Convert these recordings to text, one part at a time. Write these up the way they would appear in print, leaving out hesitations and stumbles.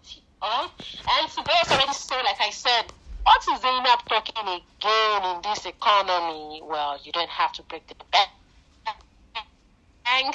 obesity. Alright? And today's already so, like I said, what is Zainab talking again in this economy? Well, you don't have to break the bank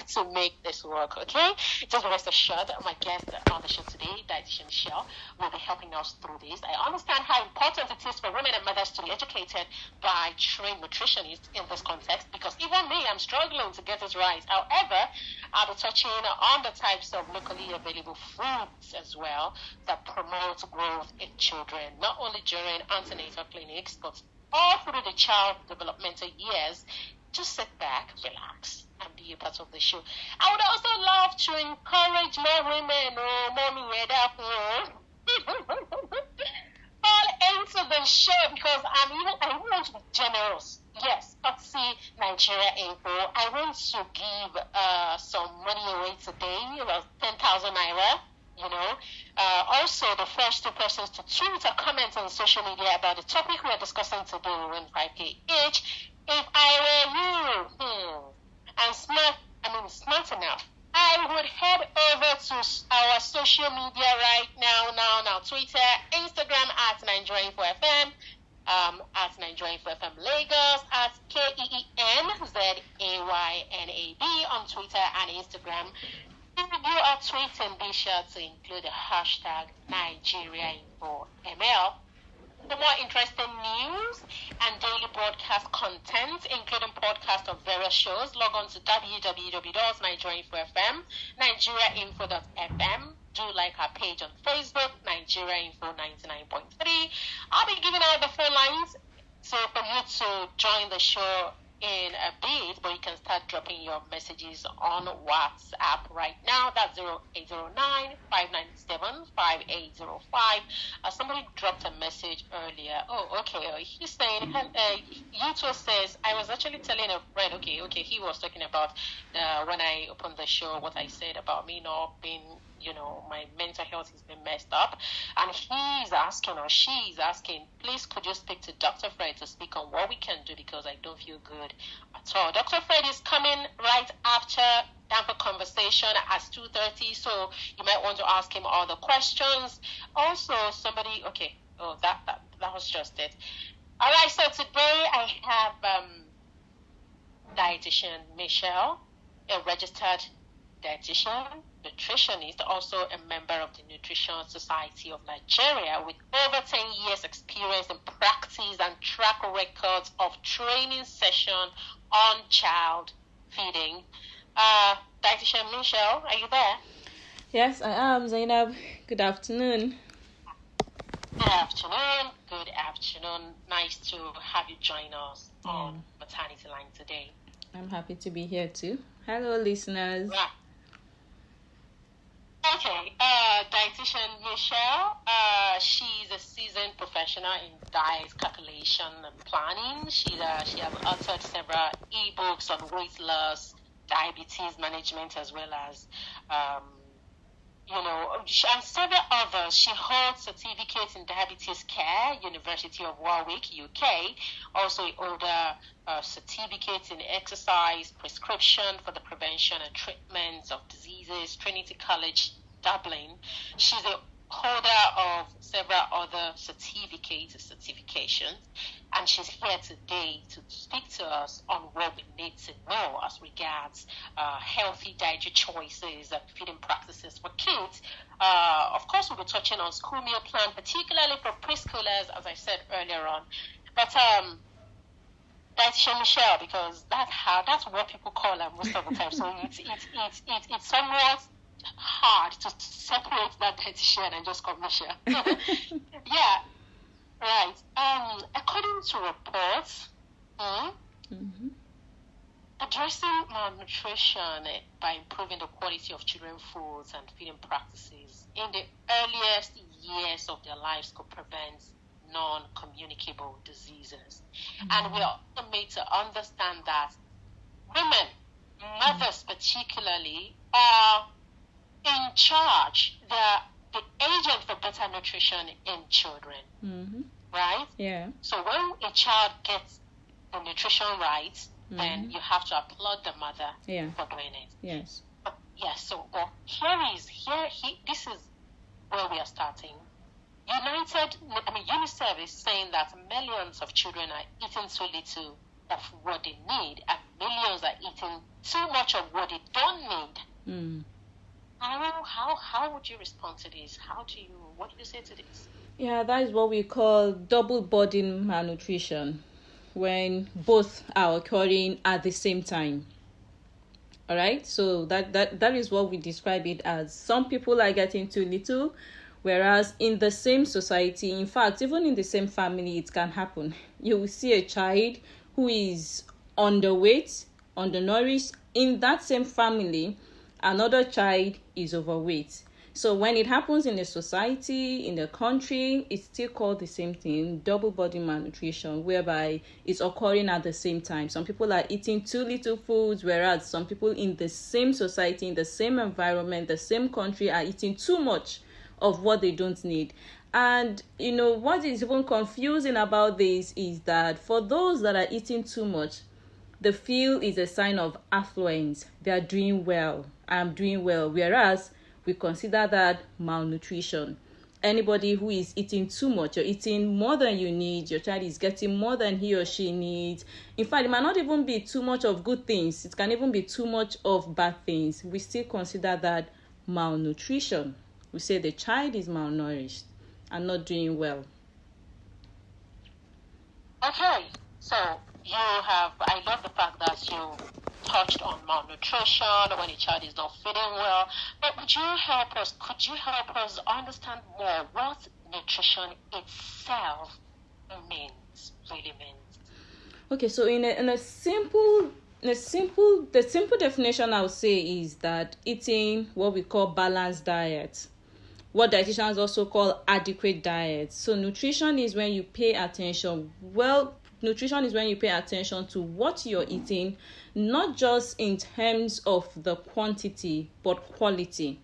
to make this work, okay? Just rest assured that my guest on the show today, Dietitian Michelle, will be helping us through this. I understand how important it is for women and mothers to be educated by trained nutritionists in this context, because even me, I'm struggling to get this right. However, I'll be touching on the types of locally available foods as well that promote growth in children, not only during antenatal clinics, but all through the child developmental years. Just sit back, relax, and be a part of the show. I would also love to encourage more women, all into the show, because I want to be generous. Yes, courtesy Nigeria Info. I want to give some money away today, about 10,000 naira. Also the first 2 persons to tweet or comment on social media about the topic we are discussing today will win 5K each. If I were you, and smart enough, I would head over to our social media right now, Twitter, Instagram at Nigeria Info FM, at Nigeria Info FM Lagos, at KEENZAYNAB on Twitter and Instagram. If you are tweeting, be sure to include the hashtag Nigeria Info ML. For more interesting news and daily broadcast content, including podcasts of various shows, log on to www.nigeriainfo.fm, nigeriainfo.fm. Do like our page on Facebook, Nigeria Info 99.3. I'll be giving out the phone lines, so for you to join the show in a bit, but you can start dropping your messages on WhatsApp right now. That's 0809-597-5805. Somebody dropped a message earlier. Oh, okay. He's saying, Yuto says, I was actually telling a friend, okay, he was talking about when I opened the show, what I said about me not being, my mental health has been messed up. And he's asking, or she's asking, please could you speak to Dr. Fred to speak on what we can do, because I don't feel good at all. Dr. Fred is coming right after the conversation at 2:30, so you might want to ask him all the questions. Also, somebody, that was just it. All right, so today I have dietitian Michelle, a registered dietitian, nutritionist, also a member of the Nutrition Society of Nigeria with over 10 years experience in practice and track records of training session on child feeding. Dietitian Michelle, are you there? Yes, I am, Zainab. Good afternoon. Good afternoon. Nice to have you join us on Maternity Line today. I'm happy to be here too. Hello, listeners. Right. Okay, dietitian Michelle, she's a seasoned professional in diet calculation and planning. She has authored several ebooks on weight loss, diabetes management, as well as, and several others. She holds certificates in diabetes care, University of Warwick, UK. Also, a older certificates in exercise prescription for the prevention and treatment of diseases, Trinity College, Dublin. She's a holder of several other certifications, and she's here today to speak to us on what we need to know as regards healthy dietary choices and feeding practices for kids. Of course, we'll be touching on school meal plan, particularly for preschoolers, as I said earlier on. But dietitian Michelle, because that's what people call her most of the time. So it's somewhat hard to separate that dietitian and just call Michelle. Yeah, right. According to reports, addressing malnutrition by improving the quality of children's foods and feeding practices in the earliest years of their lives could prevent non-communicable diseases. And we are also made to understand that women, mothers particularly, are in charge. They're the agent for better nutrition in children, right? Yeah. So when a child gets the nutrition right, then you have to applaud the mother for doing it. Yes. But yes, so this is where we are starting. UNICEF is saying that millions of children are eating too little of what they need, and millions are eating too much of what they don't need. How would you respond to this? What do you say to this? Yeah, that is what we call double body malnutrition, when both are occurring at the same time. All right, so that is what we describe it as. Some people are getting too little, whereas in the same society, in fact, even in the same family, it can happen. You will see a child who is underweight, undernourished. In that same family, another child is overweight. So when it happens in a society, in a country, it's still called the same thing, double body malnutrition, whereby it's occurring at the same time. Some people are eating too little foods, whereas some people in the same society, in the same environment, the same country are eating too much of what they don't need. And what is even confusing about this is that for those that are eating too much, the feel is a sign of affluence. They are doing well. I'm doing well. Whereas we consider that malnutrition. Anybody who is eating too much, you're eating more than you need, your child is getting more than he or she needs. In fact, it might not even be too much of good things. It can even be too much of bad things. We still consider that malnutrition. We say the child is malnourished and not doing well. Okay, so I love the fact that you touched on malnutrition when a child is not feeding well. But could you help us understand more what nutrition itself really means? Okay, so the simple definition I would say is that eating what we call balanced diet, what dietitians also call adequate diet. So nutrition is when you pay attention. Nutrition is when you pay attention to what you're eating, not just in terms of the quantity, but quality.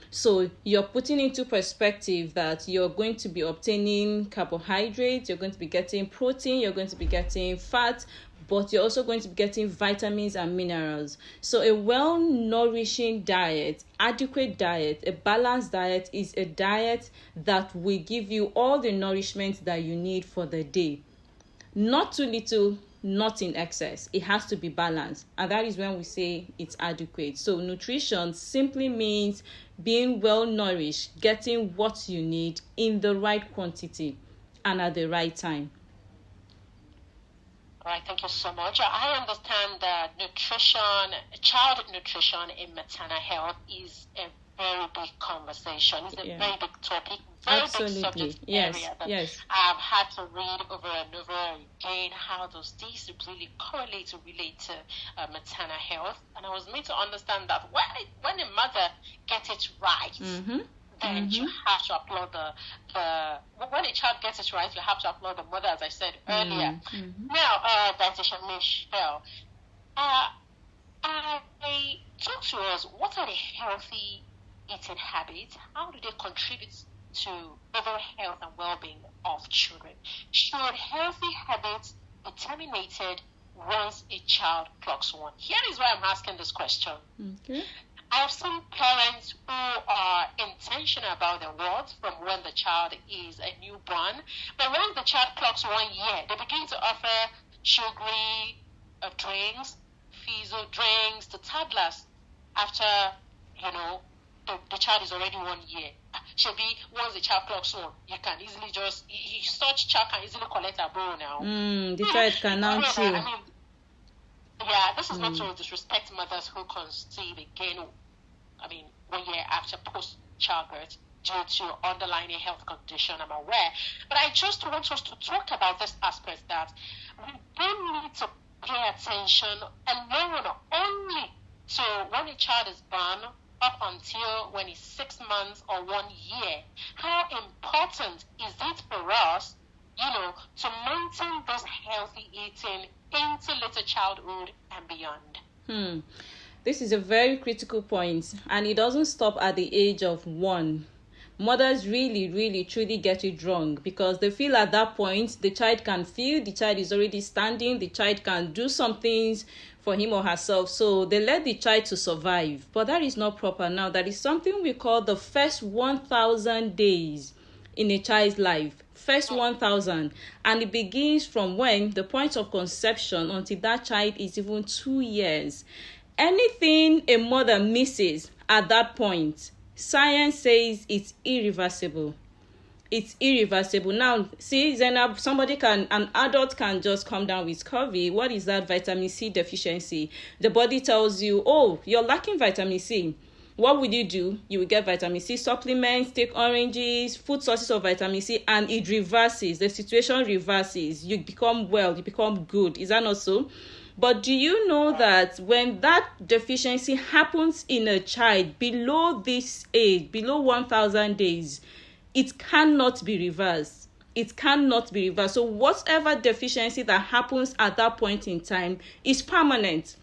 So you're putting into perspective that you're going to be obtaining carbohydrates, you're going to be getting protein, you're going to be getting fat, but you're also going to be getting vitamins and minerals. So a well-nourishing diet, adequate diet, a balanced diet is a diet that will give you all the nourishment that you need for the day. Not too little, not in excess. It has to be balanced. And that is when we say it's adequate. So nutrition simply means being well nourished, getting what you need in the right quantity and at the right time. All right, thank you so much. I understand that child nutrition in maternal health is a very big conversation. It's a very big topic, big subject area that I've had to read over and over again. How does this really correlate to relate to maternal health? And I was made to understand that when a mother gets it right, then you have to applaud when a child gets it right, you have to applaud the mother, as I said earlier. Now, dietitian Michelle, talk to us, what are the healthy eating habits? How do they contribute to overall health and well-being of children? Should healthy habits be terminated once a child clocks 1? Here is why I'm asking this question. Okay. I have seen parents who are intentional about their words from when the child is a newborn, but when the child clocks 1 year, they begin to offer sugary drinks, fizzy drinks to toddlers after, the child is already 1 year. Should be once the child clocks 1, you can easily such child can easily collect a bowl now. The child can now chew. This is not to disrespect mothers who conceive again, 1 year after post-childbirth due to underlying health condition, I'm aware. But I just want us to talk about this aspect that we don't need to pay attention and not only to when a child is born up until when he's 6 months or 1 year. How important is it for us, to maintain this healthy eating into later childhood and beyond? This is a very critical point, and it doesn't stop at the age of 1. Mothers really truly get it wrong, because they feel at that point the child can feel, the child is already standing, the child can do some things for him or herself, so they let the child to survive. But that is not proper. Now, that is something we call the first 1,000 days in a child's life. First 1,000, and it begins from when the point of conception until that child is even 2 years. Anything a mother misses at that point, science says it's irreversible. It's irreversible. Now, see, Zainab, an adult can just come down with scurvy. What is that? Vitamin C deficiency. The body tells you, oh, you're lacking vitamin C. What would you do? You will get vitamin C supplements, take oranges, food sources of vitamin C, and it reverses. The situation reverses. You become well, you become good. Is that not so? But do you know that when that deficiency happens in a child below this age, below 1,000 days, it cannot be reversed. It cannot be reversed. So whatever deficiency that happens at that point in time is permanent.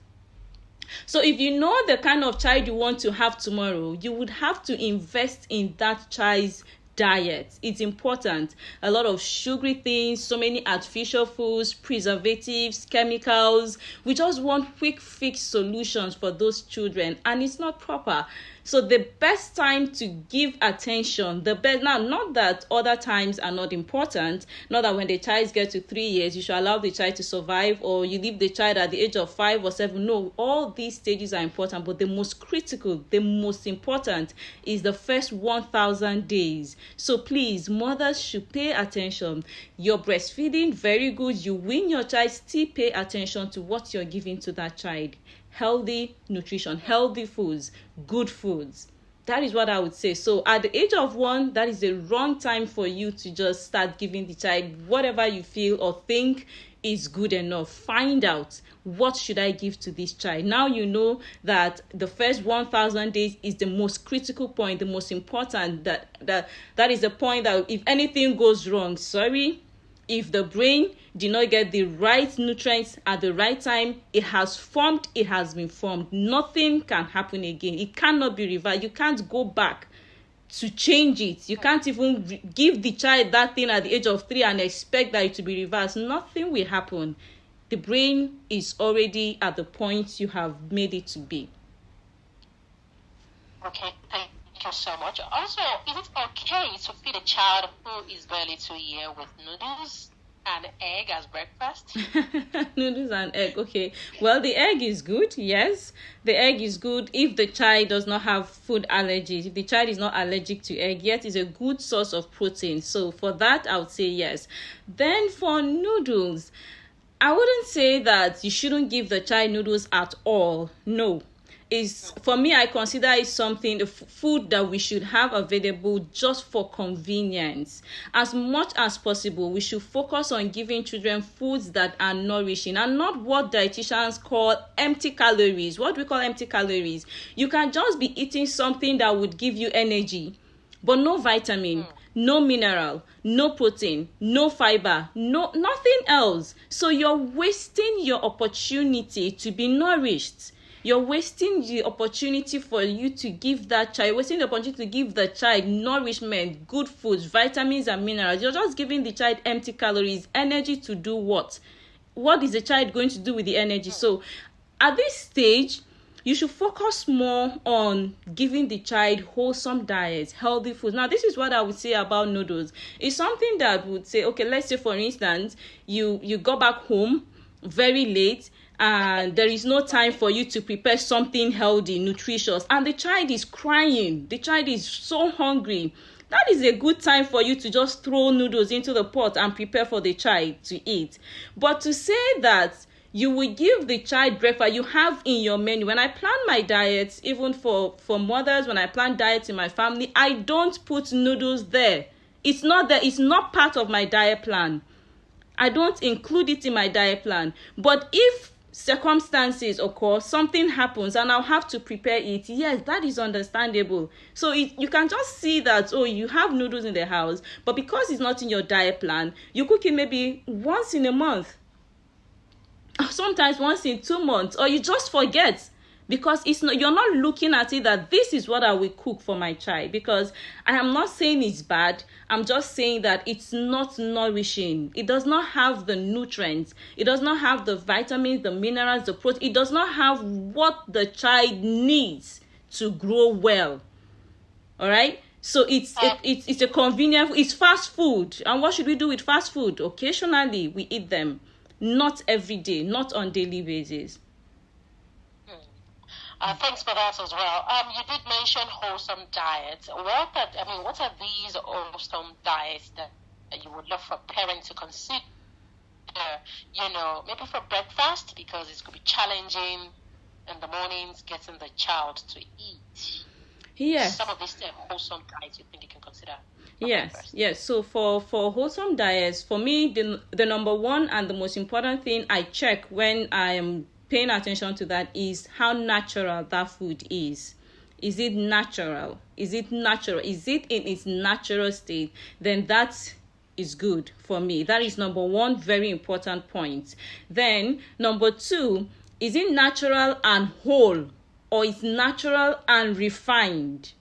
So if you know the kind of child you want to have tomorrow, you would have to invest in that child's diet. It's important. A lot of sugary things, so many artificial foods, preservatives, chemicals. We just want quick fix solutions for those children, and it's not proper. So the best time to give attention, now, not that other times are not important, not that when the child gets to 3 years, you should allow the child to survive, or you leave the child at the age of 5 or 7. No, all these stages are important, but the most critical, the most important is the first 1,000 days. So please, mothers should pay attention. You're breastfeeding, very good. You win your child, still pay attention to what you're giving to that child. Healthy nutrition, healthy foods, good foods. That is what I would say. So at the age of 1, that is the wrong time for you to just start giving the child whatever you feel or think is good enough. Find out, what should I give to this child? Now you know that the first 1,000 days is the most critical point, the most important. That is the point that if anything goes wrong, if the brain did not get the right nutrients at the right time, it has been formed. Nothing can happen again. It cannot be reversed. You can't go back to change it. You can't even give the child that thing at the age of 3 and expect that it to be reversed. Nothing will happen. The brain is already at the point you have made it to be. Okay, thank you so much. Also, is it okay to feed a child who is barely 2 years with noodles and egg as breakfast? Noodles and egg, okay. Well, the egg is good, yes. The egg is good if the child does not have food allergies. If the child is not allergic to egg, yet it's a good source of protein. So for that, I would say yes. Then for noodles, I wouldn't say that you shouldn't give the child noodles at all. No. For me, I consider it something, the food that we should have available just for convenience. As much as possible, we should focus on giving children foods that are nourishing and not what dietitians call empty calories. What we call empty calories? You can just be eating something that would give you energy, but no vitamin, no mineral, no protein, no fiber, nothing else. So you're wasting your opportunity to be nourished. You're wasting the opportunity for you to give that child, wasting the opportunity to give the child nourishment, good foods, vitamins and minerals. You're just giving the child empty calories, energy to do what? What is the child going to do with the energy? So at this stage, you should focus more on giving the child wholesome diets, healthy foods. Now, this is what I would say about noodles. It's something that would say, okay, let's say, for instance, you go back home very late, and there is no time for you to prepare something healthy, nutritious, and the child is crying, the child is so hungry. That is a good time for you to just throw noodles into the pot and prepare for the child to eat. But to say that you will give the child breakfast, you have in your menu. When I plan my diets, even for mothers, when I plan diets in my family, I don't put noodles there. It's not there. It's not part of my diet plan. I don't include it in my diet plan. But if circumstances occur, something happens, and I'll have to prepare it, yes, that is understandable. So you can just see that, you have noodles in the house, but because it's not in your diet plan, you cook it maybe once in a month, sometimes once in 2 months, or you just forget. because you're not looking at it that this is what I will cook for my child, because I am not saying it's bad. I'm just saying that it's not nourishing. It does not have the nutrients. It does not have the vitamins, the minerals, the protein. It does not have what the child needs to grow well. All right? So it's a convenient, it's fast food. And what should we do with fast food? Occasionally we eat them, not every day, not on daily basis. Thanks for that as well. You did mention wholesome diets. What are these wholesome diets that you would love for parents to consider? Maybe for breakfast, because it could be challenging in the mornings getting the child to eat. Yes. Some of these wholesome diets you think you can consider. Yes. So for wholesome diets, for me, the number one and the most important thing I check when I am paying attention to that is how natural that food is. Is it natural? Is it in its natural state? Then that is good for me. That is number one, very important point. Then number two, is it natural and whole, or is natural and refined?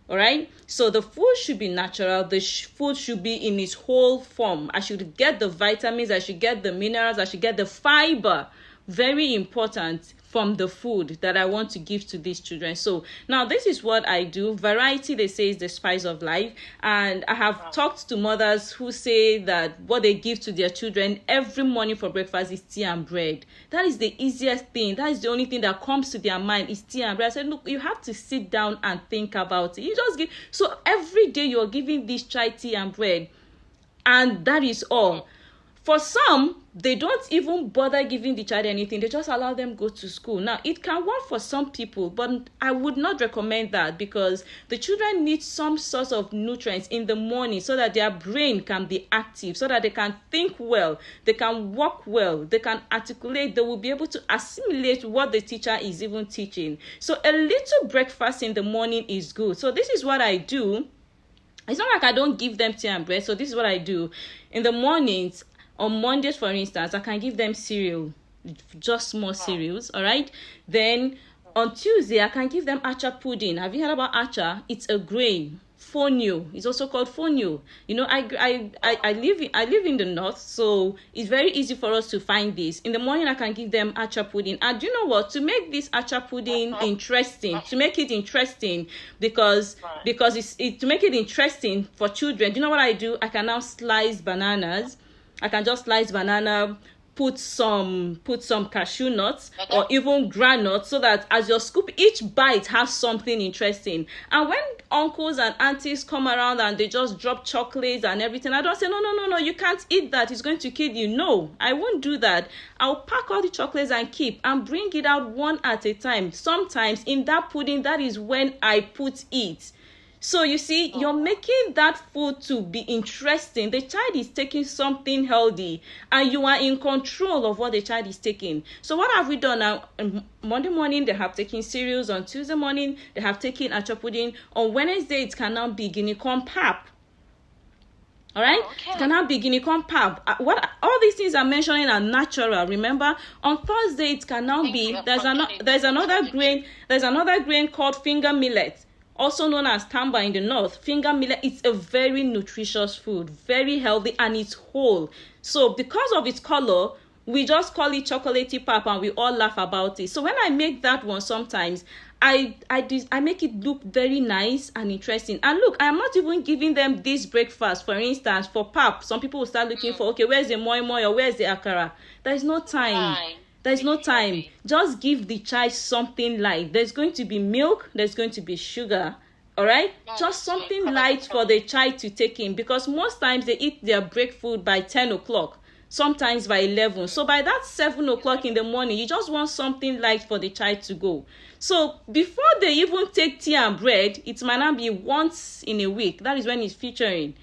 All right, so the food should be natural. The food should be in its whole form. I should get the vitamins, I should get the minerals, I should get the fiber. Very important, from the food that I want to give to these children. So now this is what I do. Variety, they say, is the spice of life. And I have talked to mothers who say that what they give to their children every morning for breakfast is tea and bread. That is the easiest thing. That is the only thing that comes to their mind is tea and bread. I said, look, you have to sit down and think about it. You just give. So every day you're giving this child tea and bread, and that is all. For some, they don't even bother giving the child anything. They just allow them go to school. Now, it can work for some people, but I would not recommend that, because the children need some sort of nutrients in the morning so that their brain can be active, so that they can think well, they can walk well, they can articulate, they will be able to assimilate what the teacher is even teaching. So a little breakfast in the morning is good. So this is what I do. It's not like I don't give them tea and bread. So this is what I do. In the mornings, on Mondays, for instance, I can give them cereal, just small cereals, all right? Then on Tuesday, I can give them acha pudding. Have you heard about acha? It's a grain. Fonio. It's also called fonio. You know, I live in the north, so it's very easy for us to find this. In the morning, I can give them acha pudding. And do you know what? To make this acha pudding interesting, to make it interesting, because to make it interesting for children, do you know what I do? I can now slice bananas. I can just slice banana, put some cashew nuts or even granules, so that as you scoop, each bite has something interesting. And when uncles and aunties come around and they just drop chocolates and everything, I don't say, no, you can't eat that. It's going to kill you. No, I won't do that. I'll pack all the chocolates and keep and bring it out one at a time. Sometimes in that pudding, that is when I put it. So you see, you're making that food to be interesting. The child is taking something healthy, and you are in control of what the child is taking. So what have we done now? On Monday morning, they have taken cereals. On Tuesday morning, they have taken acha pudding. On Wednesday, it can now be guinea corn pap. All right, It can now be guinea corn pap. What all these things I'm mentioning are natural. Remember, on Thursday, it can now be there's another grain called finger millet, also known as tamba in the north. Finger millet, it's a very nutritious food, very healthy, and it's whole. So because of its color, we just call it chocolatey pap, and we all laugh about it. So when I make that one, sometimes I make it look very nice and interesting. And look, I'm not even giving them this breakfast. For instance, for pap, some people will start looking for, okay, where's the moi moi or where's the akara? There is no time. There's no time. Just give the child something light. There's going to be milk. There's going to be sugar. All right? Just something light for the child to take in. Because most times they eat their break food by 10 o'clock. Sometimes by 11. So by that 7 o'clock in the morning, you just want something light for the child to go. So before they even take tea and bread, it might not be once in a week. That is when it's featuring.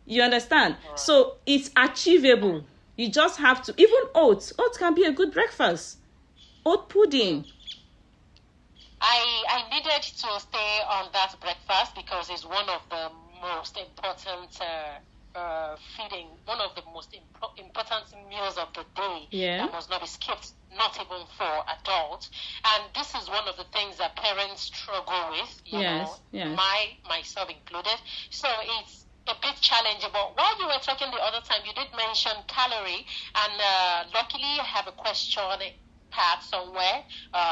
You understand? So it's achievable. You just have to, even oats. Oats can be a good breakfast. Oat pudding. I needed to stay on that breakfast because it's one of the most important feeding, one of the most important meals of the day that must not be skipped, not even for adults. And this is one of the things that parents struggle with, you know, myself included. So it's a bit challenging. But while you were talking the other time, you did mention calorie, and luckily I have a question part somewhere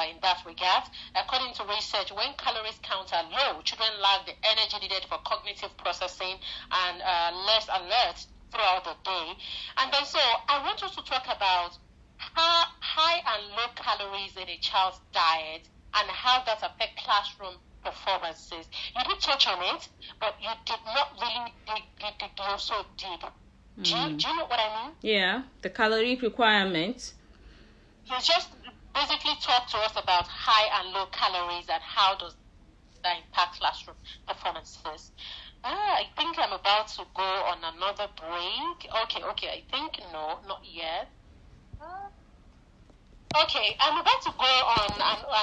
in that regard. According to research, when calories count are low, children lack the energy needed for cognitive processing and less alert throughout the day. And then so I want us to talk about how high and low calories in a child's diet and how that affect classroom performances. You did touch on it, but you did not really dig so deep. Do you know what I mean? Yeah, the calorie requirement. You just basically talk to us about high and low calories and how does that impact classroom performances. I think I'm about to go on another break. Okay, I think no, not yet. Okay, I'm about to go on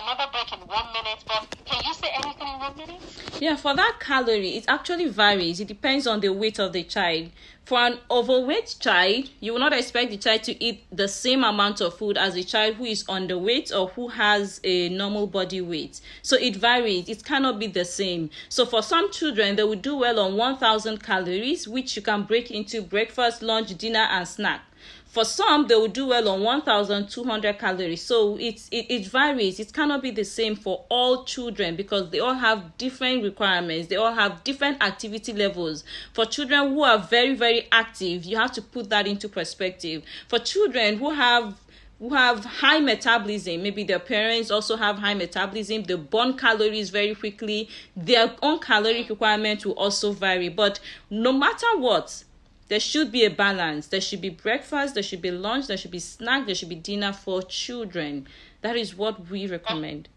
another break in 1 minute, but can you say anything in 1 minute? Yeah, for that calorie, it actually varies. It depends on the weight of the child. For an overweight child, you will not expect the child to eat the same amount of food as a child who is underweight or who has a normal body weight. So it varies. It cannot be the same. So for some children, they will do well on 1,000 calories, which you can break into breakfast, lunch, dinner, and snack. For some, they will do well on 1,200 calories. So it varies. It cannot be the same for all children because they all have different requirements. They all have different activity levels. For children who are very, very active, you have to put that into perspective. For children who have high metabolism, maybe their parents also have high metabolism, they burn calories very quickly, their own calorie requirement will also vary. But no matter what, there should be a balance. There should be breakfast, there should be lunch, there should be snack, there should be dinner for children. That is what we recommend.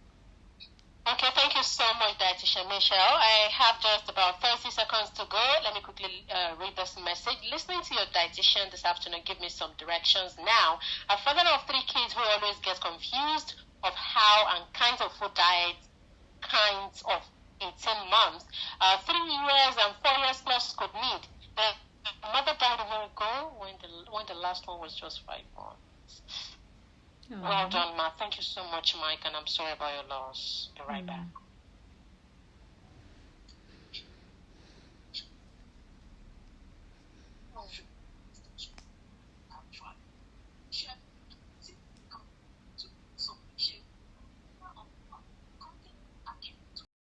Okay, thank you so much, Dietitian Michelle. I have just about 30 seconds to go. Let me quickly read this message. Listening to your dietitian this afternoon give me some directions. Now, a father of 3 kids who always gets confused of how and kinds of food diets, kinds of 18 months, 3 years and 4 years plus could need. The mother died a year ago when the last one was just 5 months. Well done, Ma. Thank you so much, Mike, and I'm sorry about your loss. Be right back.